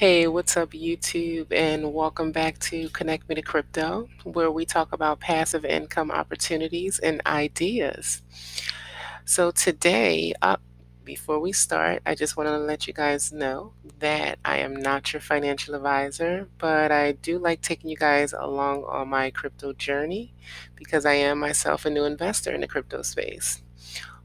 Hey, what's up, YouTube? And welcome back to Connect Me to Crypto, where we talk about passive income opportunities and ideas. So, today, before we start, I just want to let you guys know that I am not your financial advisor, but I do like taking you guys along on my crypto journey because I am myself a new investor in the crypto space.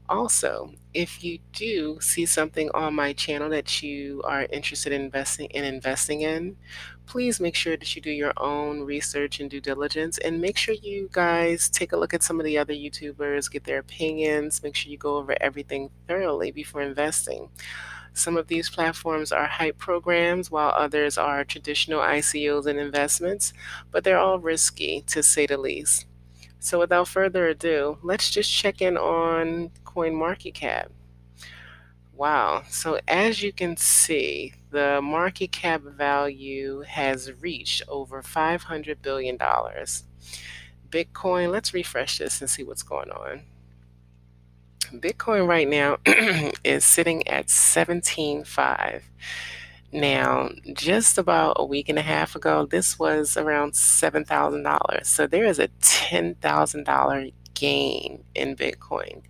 Also, if you do see something on my channel that you are interested in investing in, please make sure that you do your own research and due diligence, and make sure you guys take a look at some of the other YouTubers, get their opinions, make sure you go over everything thoroughly before investing. Some of these platforms are hype programs, while others are traditional ICOs and investments, but they're all risky, to say the least. So without further ado, let's just check in on CoinMarketCap. Wow. So as you can see, the market cap value has reached over $500 billion. Bitcoin, let's refresh this and see what's going on. Bitcoin right now is sitting at 17.5. Now, just about a week and a half ago, this was around $7,000. So there is a $10,000 gain in Bitcoin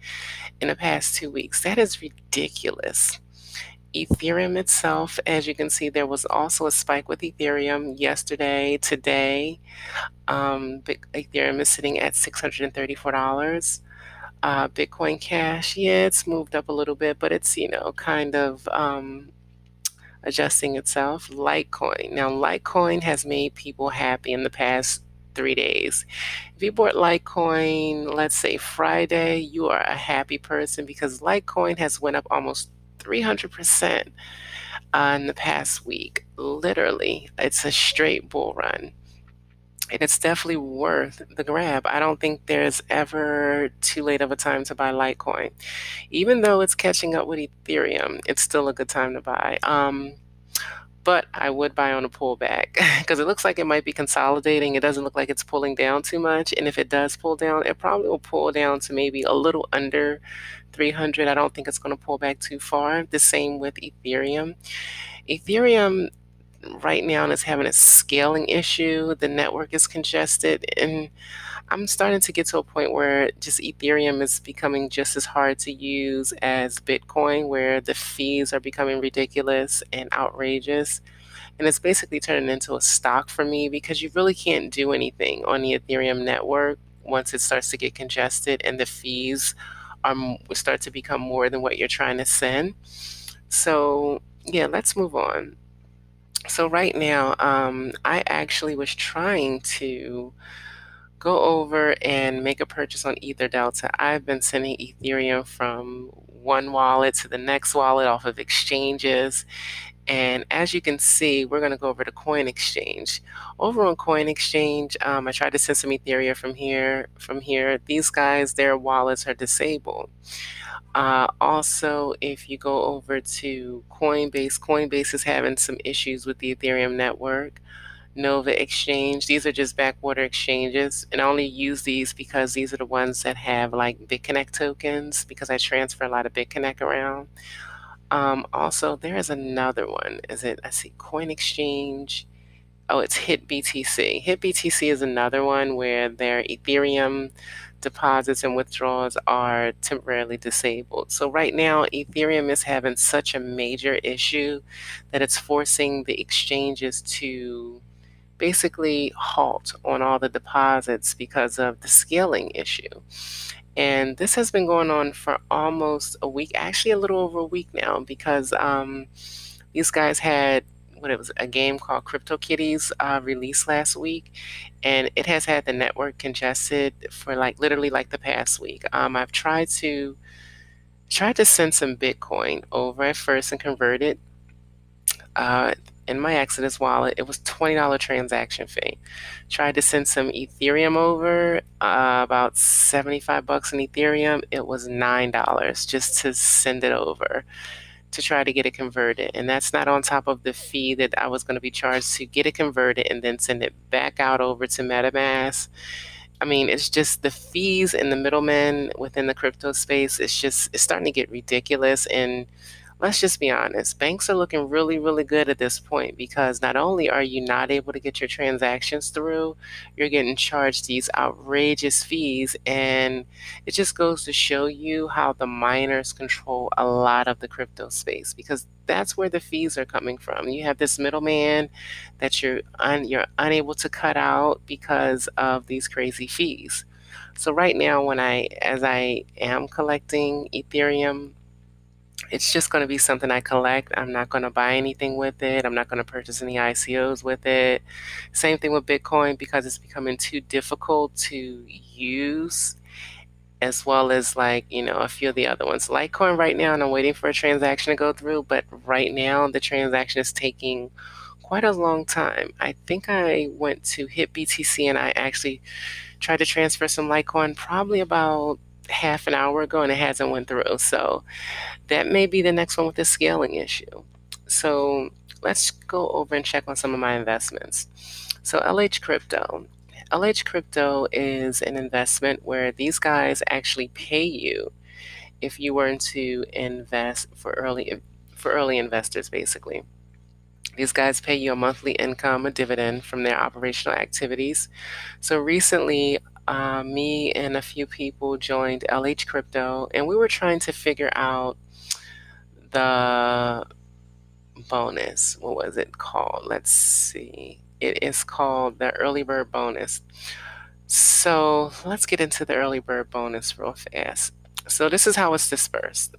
in the past 2 weeks. That is ridiculous. Ethereum itself, as you can see, there was also a spike with Ethereum yesterday, today. Ethereum is sitting at $634. Bitcoin Cash, yeah, it's moved up a little bit, but it's, kind of adjusting itself. Litecoin. Now, Litecoin has made people happy in the past 3 days. If you bought Litecoin, let's say Friday, you are a happy person because Litecoin has went up almost 300% in the past week. Literally, it's a straight bull run. And it's definitely worth the grab. I don't think there's ever too late of a time to buy Litecoin. Even though it's catching up with Ethereum, it's still a good time to buy. But I would buy on a pullback because it looks like it might be consolidating. It doesn't look like it's pulling down too much. And if it does pull down, it probably will pull down to maybe a little under 300. I don't think it's going to pull back too far. The same with Ethereum. Ethereum right now is having a scaling issue. The network is congested, and I'm starting to get to a point where just Ethereum is becoming just as hard to use as Bitcoin, where the fees are becoming ridiculous and outrageous. And it's basically turning into a stock for me because you really can't do anything on the Ethereum network once it starts to get congested and the fees start to become more than what you're trying to send. So yeah, let's move on. So right now, I actually was trying to go over and make a purchase on EtherDelta. I've been sending Ethereum from one wallet to the next wallet off of exchanges. And as you can see, we're going to go over to Coin Exchange. Over on Coin Exchange, I tried to send some Ethereum from here. These guys, their wallets are disabled. Also, if you go over to Coinbase is having some issues with the Ethereum network. Nova Exchange, these are just backwater exchanges, and I only use these because these are the ones that have like BitConnect tokens because I transfer a lot of BitConnect around. Also, there is another one. I see Coin Exchange. Oh, it's HitBTC. HitBTC is another one where their Ethereum deposits and withdrawals are temporarily disabled. So right now, Ethereum is having such a major issue that it's forcing the exchanges to basically halt on all the deposits because of the scaling issue. And this has been going on for almost a week, actually a little over a week now, because these guys had a game called CryptoKitties released last week, and it has had the network congested for literally the past week. I've tried to send some Bitcoin over at first and convert it. In my Exodus wallet, it was $20 transaction fee. Tried to send some Ethereum over, about 75 bucks in Ethereum. It was $9 just to send it over to try to get it converted. And that's not on top of the fee that I was going to be charged to get it converted and then send it back out over to MetaMask. I mean, it's just the fees and the middlemen within the crypto space. It's starting to get ridiculous. And let's just be honest. Banks are looking really, really good at this point because not only are you not able to get your transactions through, you're getting charged these outrageous fees. And it just goes to show you how the miners control a lot of the crypto space because that's where the fees are coming from. You have this middleman that you're unable to cut out because of these crazy fees. So right now, as I am collecting Ethereum, it's just going to be something I collect. I'm not going to buy anything with it. I'm not going to purchase any ICOs with it. Same thing with Bitcoin because it's becoming too difficult to use, as well as a few of the other ones. Litecoin right now, and I'm waiting for a transaction to go through, but right now the transaction is taking quite a long time. I think I went to hit BTC and I actually tried to transfer some Litecoin probably about half an hour ago and it hasn't went through. So that may be the next one with the scaling issue. So let's go over and check on some of my investments. So Lhcrypto. Lhcrypto is an investment where these guys actually pay you if you were to invest for early investors, basically. These guys pay you a monthly income, a dividend from their operational activities. So recently, me and a few people joined Lhcrypto, and we were trying to figure out the bonus. What was it called? Let's see. It is called the early bird bonus. So let's get into the early bird bonus real fast. So this is how it's dispersed.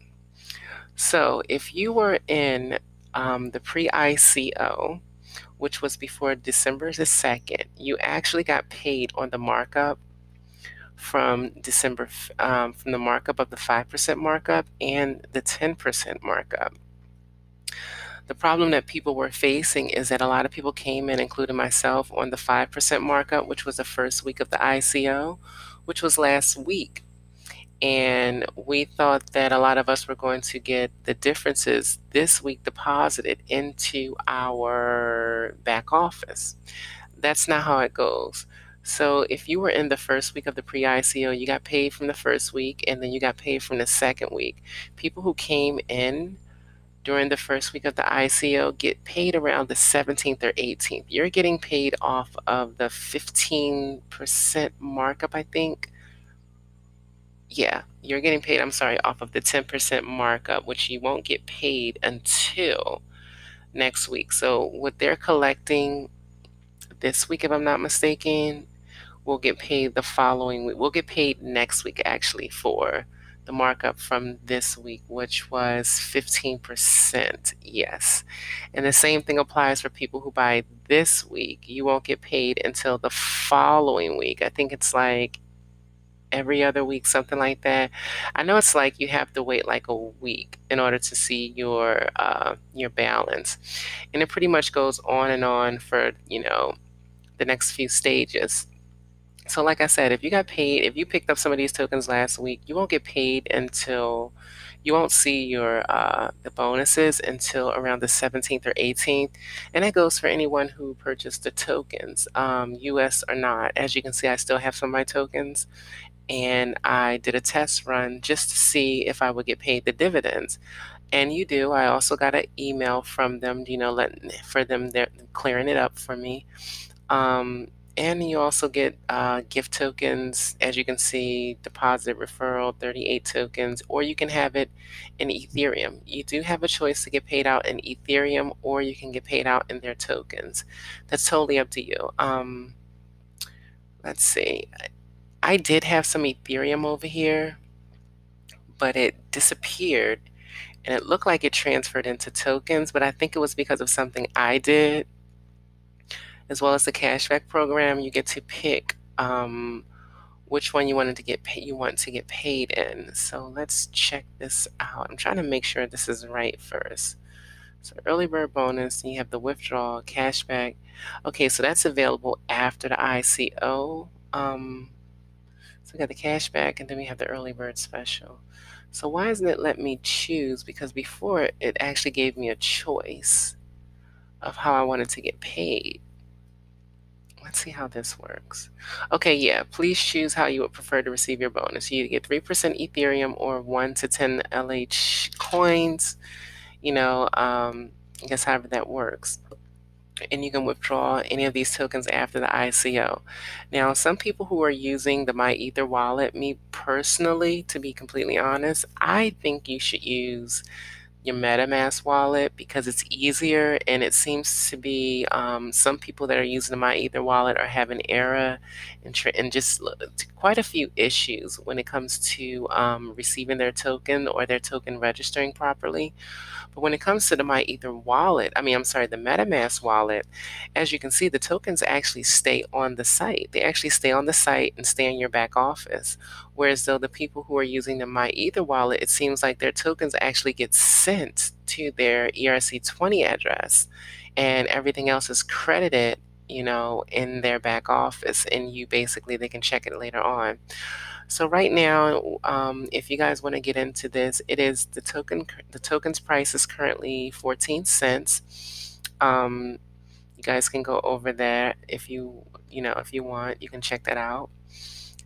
So if you were in the pre-ICO, which was before December the 2nd, you actually got paid on the markup from from the markup of the 5% markup and the 10% markup. The problem that people were facing is that a lot of people came in, including myself, on the 5% markup, which was the first week of the ICO, which was last week. And we thought that a lot of us were going to get the differences this week deposited into our back office. That's not how it goes. So if you were in the first week of the pre-ICO, you got paid from the first week and then you got paid from the second week. People who came in during the first week of the ICO get paid around the 17th or 18th. You're getting paid off of the 15% markup, I think. Yeah, you're getting paid, I'm sorry, off of the 10% markup, which you won't get paid until next week. So what they're collecting this week, if I'm not mistaken, we'll get paid the following week. We'll get paid next week, actually, for the markup from this week, which was 15%. Yes. And the same thing applies for people who buy this week. You won't get paid until the following week. I think it's like every other week, something like that. I know it's like you have to wait like a week in order to see your balance. And it pretty much goes on and on for, the next few stages. So like I said, if you picked up some of these tokens last week, you won't get paid until you won't see your the bonuses until around the 17th or 18th. And that goes for anyone who purchased the tokens, US or not. As you can see, I still have some of my tokens. And I did a test run just to see if I would get paid the dividends. And you do. I also got an email from them, they're clearing it up for me. And you also get gift tokens, as you can see, deposit referral, 38 tokens, or you can have it in Ethereum. You do have a choice to get paid out in Ethereum, or you can get paid out in their tokens. That's totally up to you. Let's see. I did have some Ethereum over here, but it disappeared, and it looked like it transferred into tokens, but I think it was because of something I did. As well as the cashback program, you get to pick which one you want to get paid in. So let's check this out. I'm trying to make sure this is right first. So early bird bonus, and you have the withdrawal, cashback. Okay, so that's available after the ICO. So we got the cashback, and then we have the early bird special. So why isn't it let me choose? Because before it actually gave me a choice of how I wanted to get paid. Let's see how this works. Okay, yeah, please choose how you would prefer to receive your bonus. You get 3% Ethereum or 1 to 10 LH coins. I guess however that works. And you can withdraw any of these tokens after the ICO. Now, some people who are using the MyEther wallet, me personally, to be completely honest, I think you should use your MetaMask wallet because it's easier, and it seems to be some people that are using the MyEther wallet are having error and just quite a few issues when it comes to receiving their token or their token registering properly. But when it comes to the MyEther wallet, I'm sorry, the MetaMask wallet, as you can see, the tokens actually stay on the site. They actually stay on the site and stay in your back office. Whereas though the people who are using the MyEther wallet, it seems like their tokens actually get sent to their ERC20 address, and everything else is credited, in their back office, and they can check it later on. So right now, if you guys want to get into this, it is the token's price is currently 14 cents. You guys can go over there if you want. You can check that out.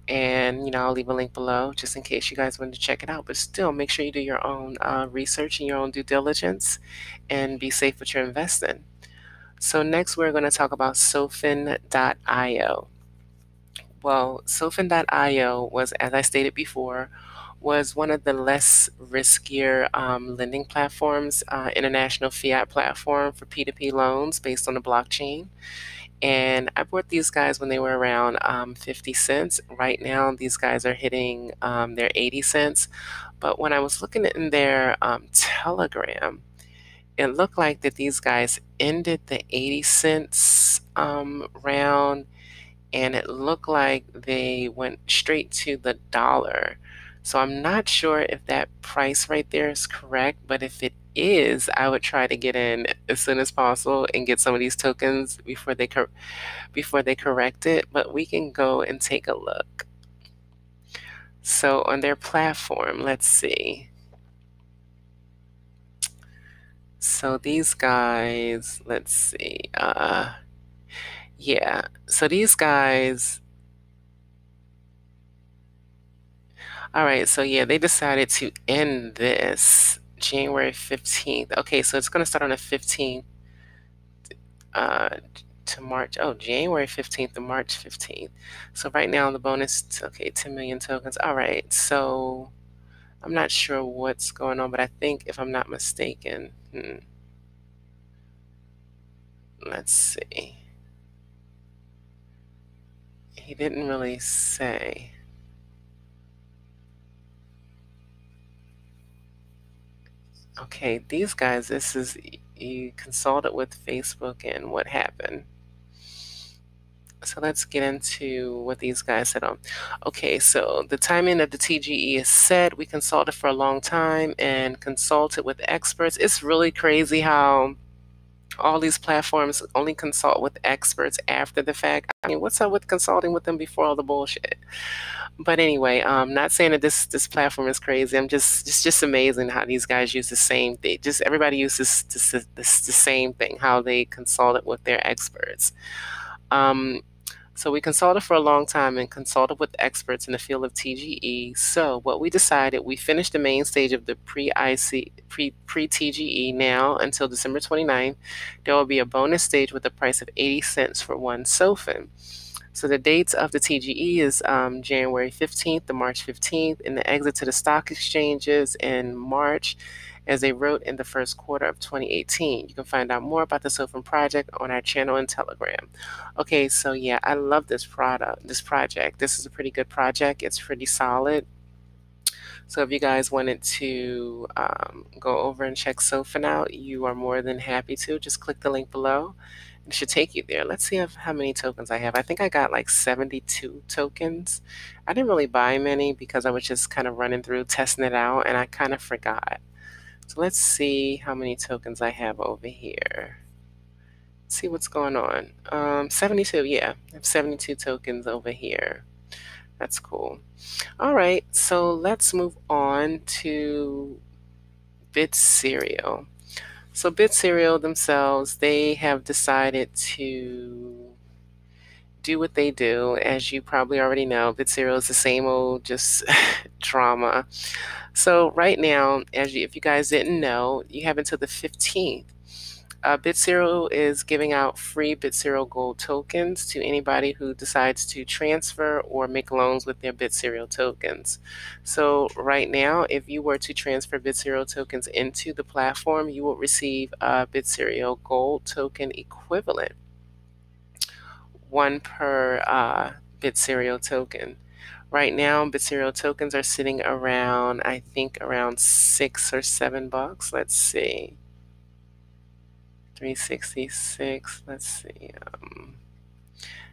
And, I'll leave a link below just in case you guys want to check it out. But still, make sure you do your own research and your own due diligence and be safe with your investing. So next, we're going to talk about Sofin.io. Well, Sofin.io was, as I stated before, was one of the less riskier lending platforms, international fiat platform for P2P loans based on the blockchain. And I bought these guys when they were around 50 cents. Right now, these guys are hitting their 80 cents. But when I was looking in their Telegram, it looked like that these guys ended the 80 cents round, and it looked like they went straight to the dollar. So I'm not sure if that price right there is correct, but if it is, I would try to get in as soon as possible and get some of these tokens before they correct it. But we can go and take a look. So on their platform, let's see. So these guys, let's see. Yeah, so these guys. All right, so yeah, they decided to end this January 15th. Okay, so it's going to start on the 15th uh, to March. Oh, January 15th to March 15th. So right now the bonus, okay, 10 million tokens. All right, so I'm not sure what's going on, but I think if I'm not mistaken, let's see. He didn't really say. Okay, these guys, this is, you consulted with Facebook and what happened. So let's get into what these guys said on. Okay, so the timing of the TGE is set. We consulted for a long time and consulted with experts. It's really crazy how all these platforms only consult with experts after the fact. I mean, what's up with consulting with them before all the bullshit? But anyway, not saying that this platform is crazy. I'm just amazing how these guys use the same thing. Just everybody uses the same thing, how they consulted with their experts. So we consulted for a long time and consulted with experts in the field of TGE. So what we decided, we finished the main stage of the pre-TGE now until December 29th. There will be a bonus stage with a price of 80 cents for one Sofin. So the dates of the TGE is January 15th to March 15th, and the exit to the stock exchanges in March, as they wrote in the first quarter of 2018. You can find out more about the Sofin project on our channel and Telegram. Okay, so yeah, I love this project. This is a pretty good project. It's pretty solid. So if you guys wanted to go over and check Sofin out, you are more than happy to. Just click the link below. It should take you there. Let's see how many tokens I have. I think I got like 72 tokens. I didn't really buy many because I was just kind of running through, testing it out, and I kind of forgot. So let's see how many tokens I have over here. Let's see what's going on. 72, yeah. I have 72 tokens over here. That's cool. All right, so let's move on to Bitserial. So Bitserial themselves, they have decided to do what they do. As you probably already know, Bitserial is the same old just drama. So right now, if you guys didn't know, you have until the 15th. Bitserial is giving out free Bitserial Gold tokens to anybody who decides to transfer or make loans with their Bitserial tokens. So right now, if you were to transfer Bitserial tokens into the platform, you will receive a Bitserial Gold token equivalent, one per Bitserial token. Right now, Bitserial tokens are sitting around, I think, around $6 or $7. Let's see. 366. Let's see.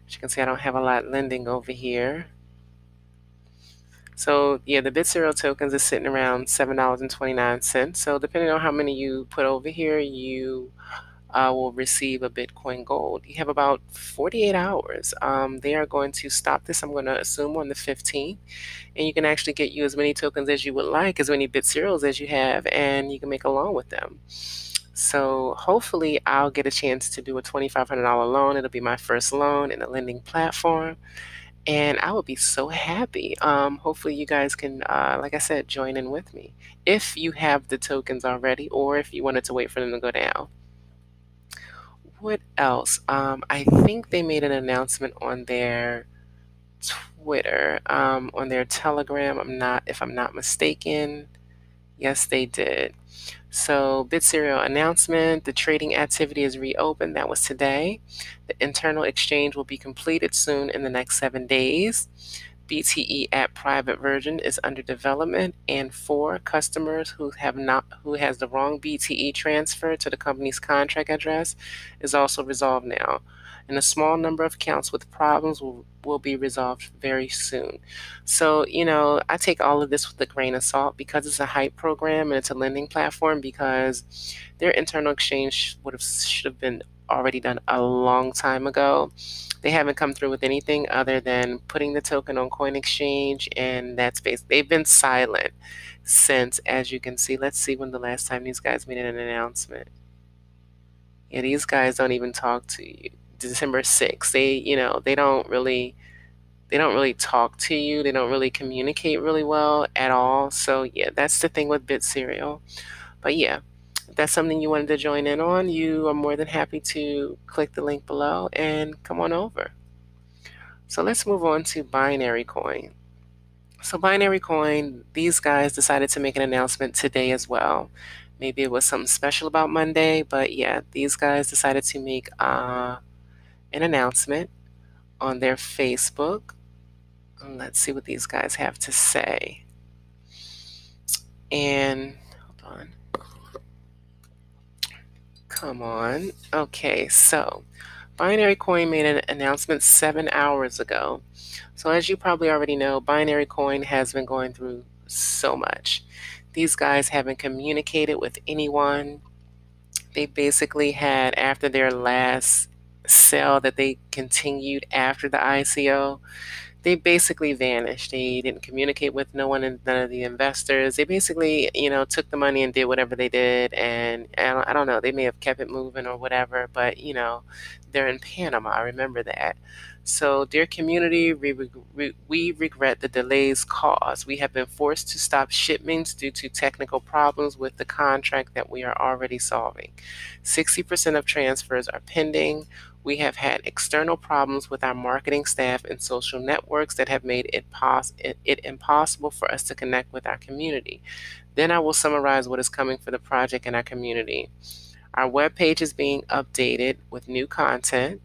As you can see, I don't have a lot lending over here. So yeah, the Bitserial tokens is sitting around $7.29. So depending on how many you put over here, you will receive a Bitcoin Gold. You have about 48 hours. They are going to stop this, I'm going to assume, on the 15th. And you can actually get you as many tokens as you would like, as many Bitserials as you have, and you can make a loan with them. So hopefully I'll get a chance to do a $2,500 loan. It'll be my first loan in a lending platform. And I will be so happy. Hopefully you guys can, like I said, join in with me. If you have the tokens already, or if you wanted to wait for them to go down. What else? I think they made an announcement on their Twitter, on their Telegram. If I'm not mistaken. Yes, they did. So Bitserial announcement, the trading activity is reopened. That was today. The internal exchange will be completed soon in the next 7 days. BTE app private version is under development, and 4 customers who has the wrong BTE transfer to the company's contract address is also resolved now. And a small number of accounts with problems will be resolved very soon. So, I take all of this with a grain of salt because it's a hype program and it's a lending platform, because their internal exchange should have been already done a long time ago. They haven't come through with anything other than putting the token on Coin Exchange, and that's they've been silent since, as you can see. Let's see when the last time these guys made an announcement. Yeah, these guys don't even talk to you. December 6th. They don't really talk to you. They don't really communicate really well at all. So yeah, that's the thing with Bitserial. But yeah, if that's something you wanted to join in on, you are more than happy to click the link below and come on over. So let's move on to Binarycoin. So Binarycoin, these guys decided to make an announcement today as well. Maybe it was something special about Monday, but yeah, these guys decided to make an announcement on their Facebook. Let's see what these guys have to say. And hold on. Come on. Okay, so Binarycoin made an announcement 7 hours ago. So as you probably already know, Binarycoin has been going through so much. These guys haven't communicated with anyone. They basically had, after their last sale that they continued after the ICO, they basically vanished. They didn't communicate with no one and none of the investors. They basically, took the money and did whatever they did. And I don't know, they may have kept it moving or whatever, but, they're in Panama. I remember that. So, dear community, we regret the delays caused. We have been forced to stop shipments due to technical problems with the contract that we are already solving. 60% of transfers are pending. We have had external problems with our marketing staff and social networks that have made it impossible for us to connect with our community. Then I will summarize what is coming for the project and our community. Our webpage is being updated with new content,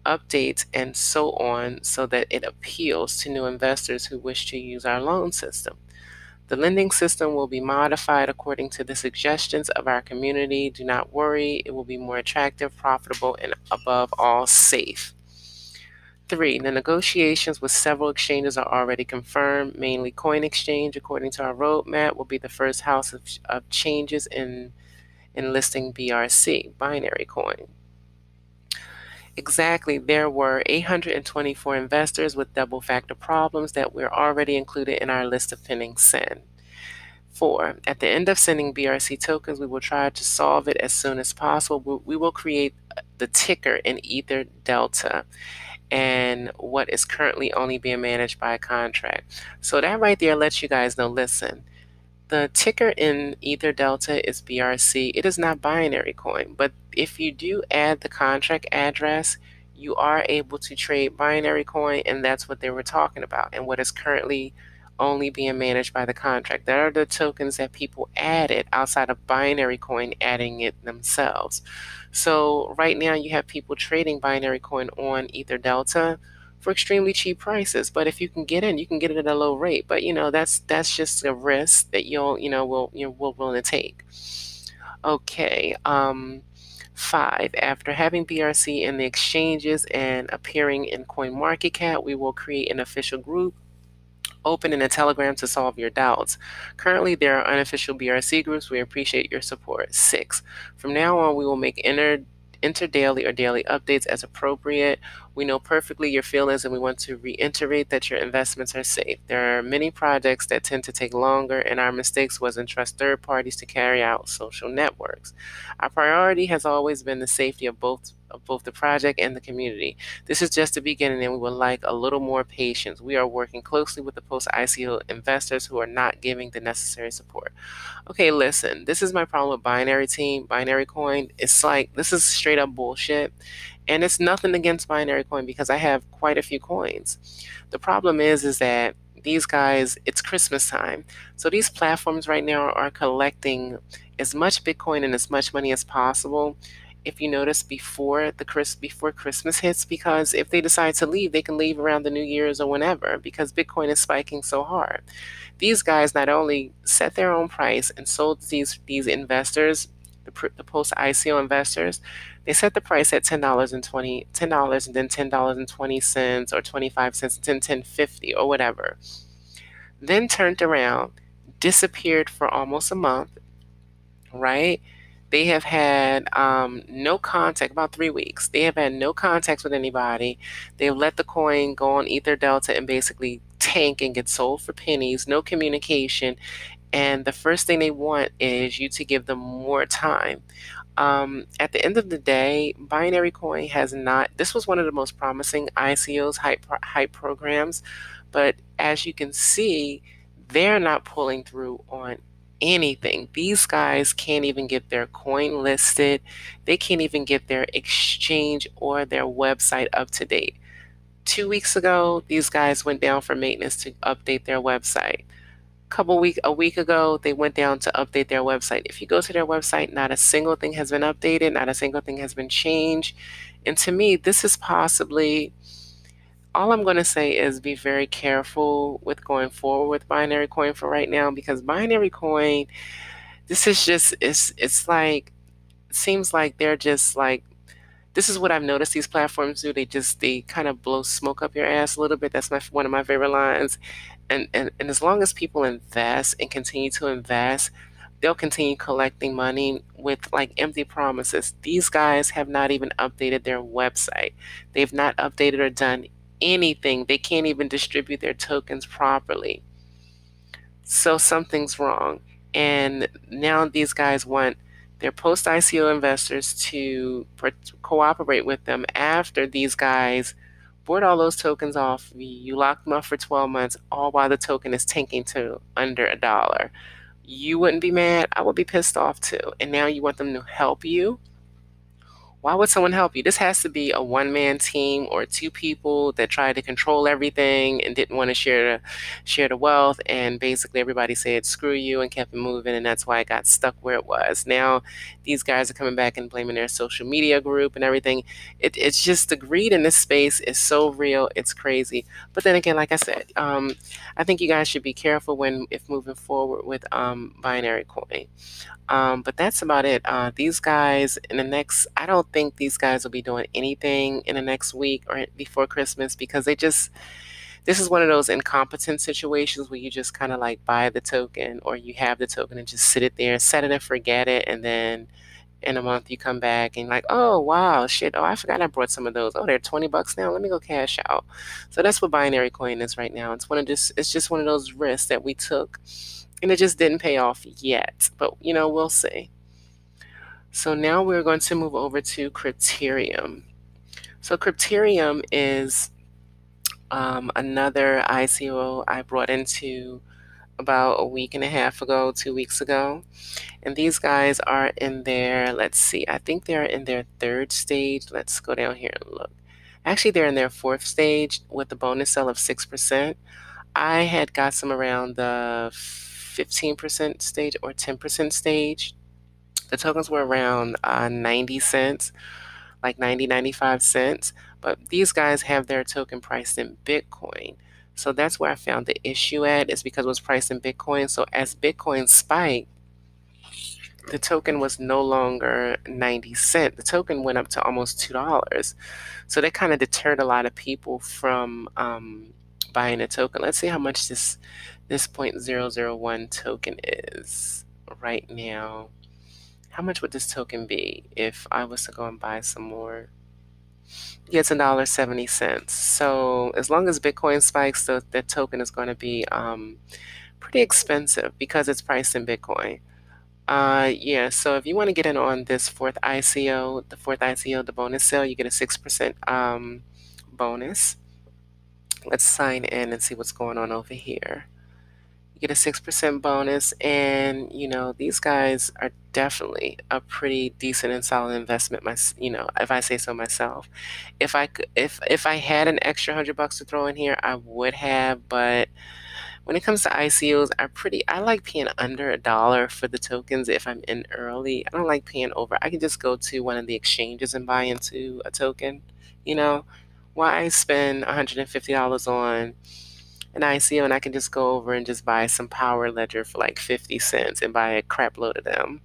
updates, and so on, so that it appeals to new investors who wish to use our loan system. The lending system will be modified according to the suggestions of our community. Do not worry, it will be more attractive, profitable, and above all, safe. 3. The negotiations with several exchanges are already confirmed. Mainly Coin Exchange, according to our roadmap, will be the first house of changes in listing BRC, Binarycoin. Exactly, there were 824 investors with double factor problems that were already included in our list of pending send. 4. At the end of sending BRC tokens, we will try to solve it as soon as possible. We will create the ticker in Ether Delta. and what is currently only being managed by a contract. So that right there lets you guys know, listen, the ticker in Ether Delta is BRC. It is not binary coin, but if you do add the contract address, you are able to trade binary coin, and that's what they were talking about, and what is currently only being managed by the contract. That are the tokens that people added outside of binary coin, adding it themselves. So right now you have people trading binary coin on Ether Delta for extremely cheap prices. But if you can get in, you can get it at a low rate. But that's just a risk that you're willing to take. Okay. 5. After having BRC in the exchanges and appearing in CoinMarketCap, we will create an official group open in a Telegram to solve your doubts. Currently, there are unofficial BRC groups. We appreciate your support. 6. From now on, we will make interdaily or daily updates as appropriate. We know perfectly your feelings, and we want to reiterate that your investments are safe. There are many projects that tend to take longer, and our mistakes was to trust third parties to carry out social networks. Our priority has always been the safety of both the project and the community. This is just the beginning, and we would like a little more patience. We are working closely with the post-ICO investors who are not giving the necessary support. Okay, listen, this is my problem with Binary Team, Binary Coin. It's like, this is straight up bullshit. And it's nothing against Binary Coin because I have quite a few coins. The problem is that these guys, it's Christmas time. So these platforms right now are collecting as much Bitcoin and as much money as possible. If you notice, before Christmas hits, because if they decide to leave, they can leave around the New Year's or whenever, because Bitcoin is spiking so hard. These guys not only set their own price and sold these investors, the post ICO investors, they set the price at $10 and then $10.20 or 25 cents, and then $10.50 or whatever. Then turned around, disappeared for almost a month, right? They have had no contact, about 3 weeks. They have had no contact with anybody. They've let the coin go on Ether Delta and basically tank and get sold for pennies, no communication. And the first thing they want is you to give them more time. At the end of the day, Binary Coin has not, this was one of the most promising ICOs, hype programs, but as you can see, they're not pulling through on anything. These guys can't even get their coin listed. They can't even get their exchange or their website up to date. 2 weeks ago, these guys went down for maintenance to update their website. A week ago, they went down to update their website. If you go to their website, not a single thing has been updated, not a single thing has been changed. And to me, this is possibly, all I'm going to say is be very careful with going forward with Binary Coin for right now, because Binary Coin, this is just, it's like, it seems like they're just like, this is what I've noticed these platforms do. They kind of blow smoke up your ass a little bit. That's one of my favorite lines. And as long as people invest and continue to invest, they'll continue collecting money with like empty promises. These guys have not even updated their website. They've not updated or done anything. They can't even distribute their tokens properly. So something's wrong. And now these guys want their post-ICO investors to cooperate with them after these guys board all those tokens off. You lock them up for 12 months, all while the token is tanking to under $1. You wouldn't be mad. I would be pissed off too. And now you want them to help you? Why would someone help you? This has to be a one-man team or 2 people that tried to control everything and didn't want to share the wealth. And basically everybody said, screw you, and kept it moving. And that's why it got stuck where it was. Now these guys are coming back and blaming their social media group and everything. It's just, the greed in this space is so real. It's crazy. But then again, like I said, I think you guys should be careful if moving forward with Binary Coin. But that's about it. These guys I don't think these guys will be doing anything in the next week or before Christmas, because this is one of those incompetent situations where you just kind of like buy the token, or you have the token and just sit it there, set it and forget it. And then in a month you come back and like, oh, wow, shit. Oh, I forgot I brought some of those. Oh, they're $20 now. Let me go cash out. So that's what Binary Coin is right now. It's just one of those risks that we took. And it just didn't pay off yet. But, we'll see. So now we're going to move over to Crypterium. So Crypterium is another ICO I brought into about a week and a half ago, 2 weeks ago. And these guys are in their, let's see, I think they're in their third stage. Let's go down here and look. Actually, they're in their fourth stage with the bonus sell of 6%. I had got some around the 15% stage or 10% stage. The tokens were around 90 cents, like 90, 95 cents. But these guys have their token priced in Bitcoin. So that's where I found the issue at, is because it was priced in Bitcoin. So as Bitcoin spiked, the token was no longer 90 cents. The token went up to almost $2. So that kind of deterred a lot of people from buying a token. Let's see how much this 0.001 token is right now. How much would this token be if I was to go and buy some more? Yeah, it's $1.70. So as long as Bitcoin spikes, the token is going to be pretty expensive because it's priced in Bitcoin. Yeah, so if you want to get in on this fourth ICO, the bonus sale, you get a 6% bonus. Let's sign in and see what's going on over here. You get a 6% bonus, and these guys are definitely a pretty decent and solid investment. If I say so myself. If I had an extra $100 to throw in here, I would have, but when it comes to ICOs, I like paying under $1 for the tokens if I'm in early. I don't like paying over. I can just go to one of the exchanges and buy into a token. Why spend $150 on an ICO and I can just go over and just buy some Power Ledger for like 50 cents and buy a crap load of them.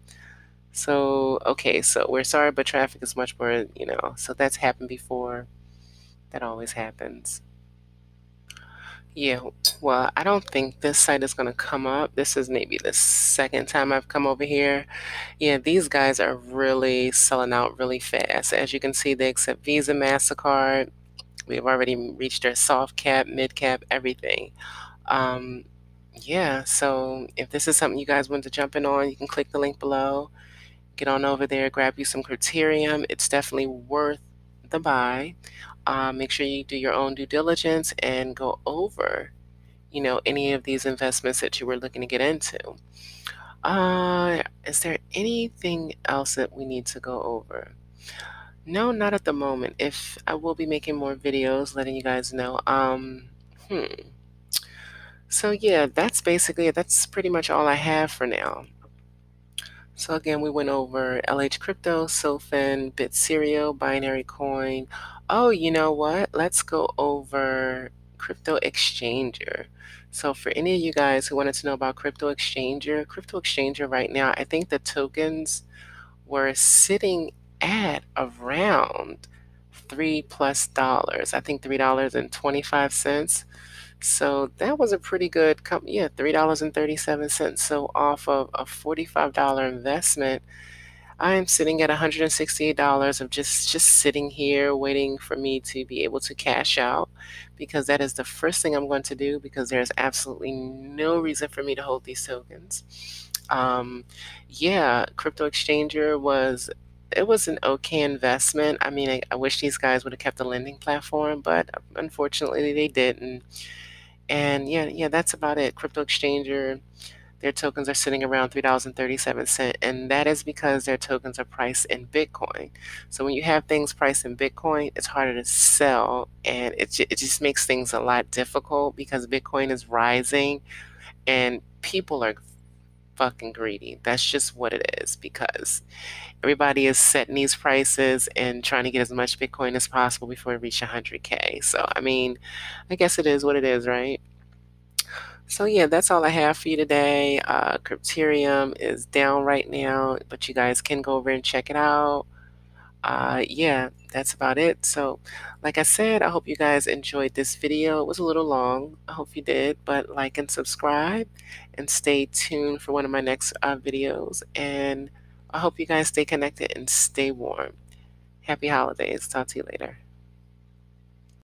So, okay, so we're sorry, but traffic is much more, so that's happened before. That always happens. Yeah, well, I don't think this site is going to come up. This is maybe the second time I've come over here. Yeah, these guys are really selling out really fast. As you can see, they accept Visa, MasterCard. We've already reached their soft cap, mid cap, everything. Yeah, so if this is something you guys want to jump in on, you can click the link below. Get on over there, grab you some Crypterium. It's definitely worth the buy. Make sure you do your own due diligence and go over, any of these investments that you were looking to get into. Is there anything else that we need to go over? No, not at the moment. If I will be making more videos, letting you guys know. So yeah, that's basically it. That's pretty much all I have for now. So again, we went over Lhcrypto, Sofin, Bitserial Binarycoin. Oh, you know what? Let's go over Crypto Exchanger. So for any of you guys who wanted to know about Crypto Exchanger right now, I think the tokens were sitting at around $3+. I think $3.25. So that was a pretty good yeah, $3.37. So off of a $45 investment, I am sitting at $168 of just sitting here waiting for me to be able to cash out, because that is the first thing I'm going to do, because there's absolutely no reason for me to hold these tokens. Yeah, Crypto Exchanger was an okay investment. I mean, I wish these guys would have kept the lending platform, but unfortunately they didn't. And yeah, that's about it. Crypto Exchanger, their tokens are sitting around $3.37, and that is because their tokens are priced in Bitcoin. So when you have things priced in Bitcoin, it's harder to sell, and it just makes things a lot difficult because Bitcoin is rising, and people are fucking greedy. That's just what it is, because everybody is setting these prices and trying to get as much Bitcoin as possible before we reach 100K. So, I mean, I guess it is what it is, right? So yeah, that's all I have for you today. Crypterium is down right now, but you guys can go over and check it out. Yeah, that's about it. So like I said, I hope you guys enjoyed this video. It was a little long. I hope you did, but like and subscribe and stay tuned for one of my next videos. And I hope you guys stay connected and stay warm. Happy holidays. Talk to you later.